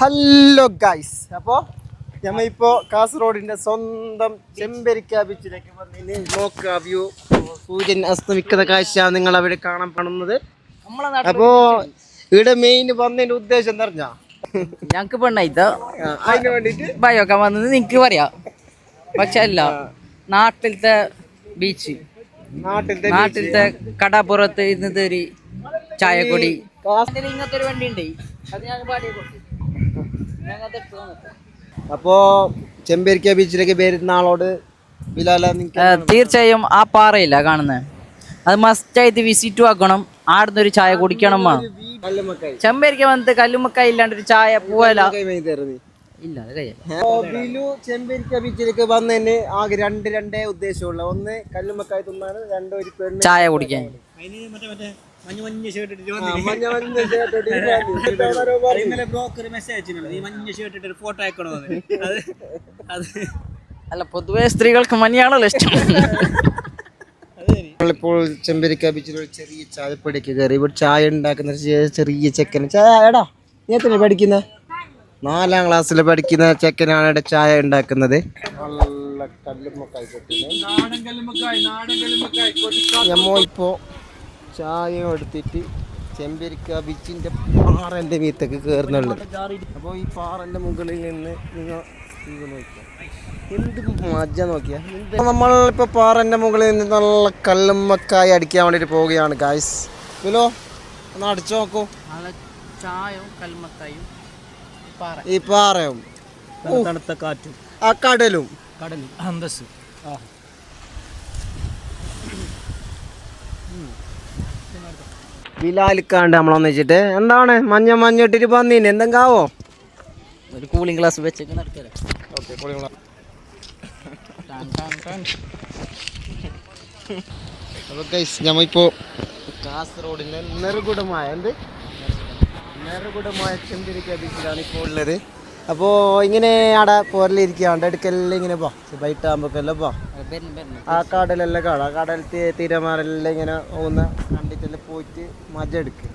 Hello guys, അപ്പോൾ ഞമ്മയിപ്പോൾ കാസർഗോഡിൻ്റെ സ്വന്തം ചെമ്പരിക്ക ബീച്ചിലേക്ക് വന്നതിന് നോക്കുക വ്യൂ. സൂര്യൻ അസ്തമിക്കുന്ന കാഴ്ച നിങ്ങൾ അവിടെ കാണാൻ കാണുന്നത്. അപ്പോൾ ഇവിടെ മെയിൻ വന്നതിൻ്റെ ഉദ്ദേശം എന്താ പറഞ്ഞാൽ ഞങ്ങക്ക് പെണ്ണായിത്ത അതിന് വേണ്ടിയിട്ട് ഭയമൊക്കെ വന്നത് നിനക്ക് പറയാം. പക്ഷെ അല്ല, നാട്ടിലത്തെ ബീച്ച്, നാട്ടിലത്തെ കടാപ്പുറത്ത് ഇന്നത്തെ ഒരു ചായക്കൊടി ഇങ്ങനത്തെ ഒരു വണ്ടി ഉണ്ട്. അത് ഞാൻ പാടിയ അപ്പോ ചെമ്പരിക്ക ബീച്ചിലേക്ക് വരുന്ന ആളോട് തീർച്ചയായും ആ പാറയില്ല കാണുന്നത്, അത് മസ്റ്റായിട്ട് വിസിറ്റ് ആക്കണം. ആടുന്ന ഒരു ചായ കുടിക്കണം. ചെമ്പരിക്ക വന്നിട്ട് കല്ലുമ്മക്കായ ഇല്ലാണ്ട് ഒരു ചായ പോവല ഇല്ല. ചെമ്പരിക്ക ബീച്ചിലേക്ക് വന്നതിന് ആകെ രണ്ടേ ഉദ്ദേശമുള്ള, ഒന്ന് കല്ലുമ്മക്കായ തിന്നാണ്, രണ്ട് ഒരു ചായ കുടിക്കാൻ. അല്ല, പൊതുവെ സ്ത്രീകൾക്ക് മഞ്ഞയാണല്ലോ ഇഷ്ടം. ഇപ്പോൾ ചെമ്പരിക്ക ബീച്ചിൽ ഒരു ചെറിയ ചായപ്പൊടിക്ക് കയറി. ഇവിടെ ചായ ഉണ്ടാക്കുന്ന ചെറിയ ചെക്കന്. ചായ എടാ, നീ എത്ര പഠിക്കുന്ന? 4ാം ക്ലാസ്സിൽ പഠിക്കുന്ന ചെക്കനാണ് ഇവിടെ ചായ ഉണ്ടാക്കുന്നത്. നമ്മ ഇപ്പോൾ ചായ എടുത്തിട്ട് ചെമ്പരിക്ക ബീച്ചിൻ്റെ പാറൻ്റെ മീത്തൊക്കെ കയറുന്നുള്ളത്. അപ്പോൾ ഈ പാറൻ്റെ മുകളിൽ നിന്ന് നിങ്ങൾ നോക്കിയാൽ എന്ത് മജ്ജ നോക്കിയാൽ. നമ്മളിപ്പോൾ പാറൻ്റെ മുകളിൽ നിന്ന് നല്ല കല്ലുമ്മക്കായ അടിക്കാൻ വേണ്ടിയിട്ട് പോവുകയാണ് ഗായ്സ്. ഇതിലോ ഒന്ന് അടിച്ചു നോക്കൂ. ചായയും കല്ലുമ്മക്കായും ഈ പാറയും തണുത്ത കാറ്റും ആ കടലും അന്തസ്. ബിലാലിക്കാണ്ട് നമ്മളൊന്ന് വെച്ചിട്ട് എന്താണ് മഞ്ഞിട്ടിട്ട് വന്നീന് എന്തെങ്കാവോ ഒരു കൂളിംഗ് ഗ്ലാസ് വെച്ചൊക്കെ നടക്കല്ലേ. അപ്പോൾ ഗൈസ്, നമ്മളിപ്പോൾ കാസർഗോഡിൻ്റെ നെറുകുടമായ ചെമ്പരിക്ക ബീച്ചിലാണ് ഇപ്പോൾ ഉള്ളത്. അപ്പോൾ ഇങ്ങനെ അവിടെ പോരലിരിക്കാണ്ട് എടുക്കെല്ലാം ഇങ്ങനെ ബൈറ്റാകുമ്പോഴെല്ലാം ആ കടലെല്ലാം കാണാം. ആ കടൽ തിരമാരെല്ലാം ഇങ്ങനെ പോകുന്ന കണ്ടിട്ടെല്ലാം പോയിട്ട് മജ എടുക്കുക.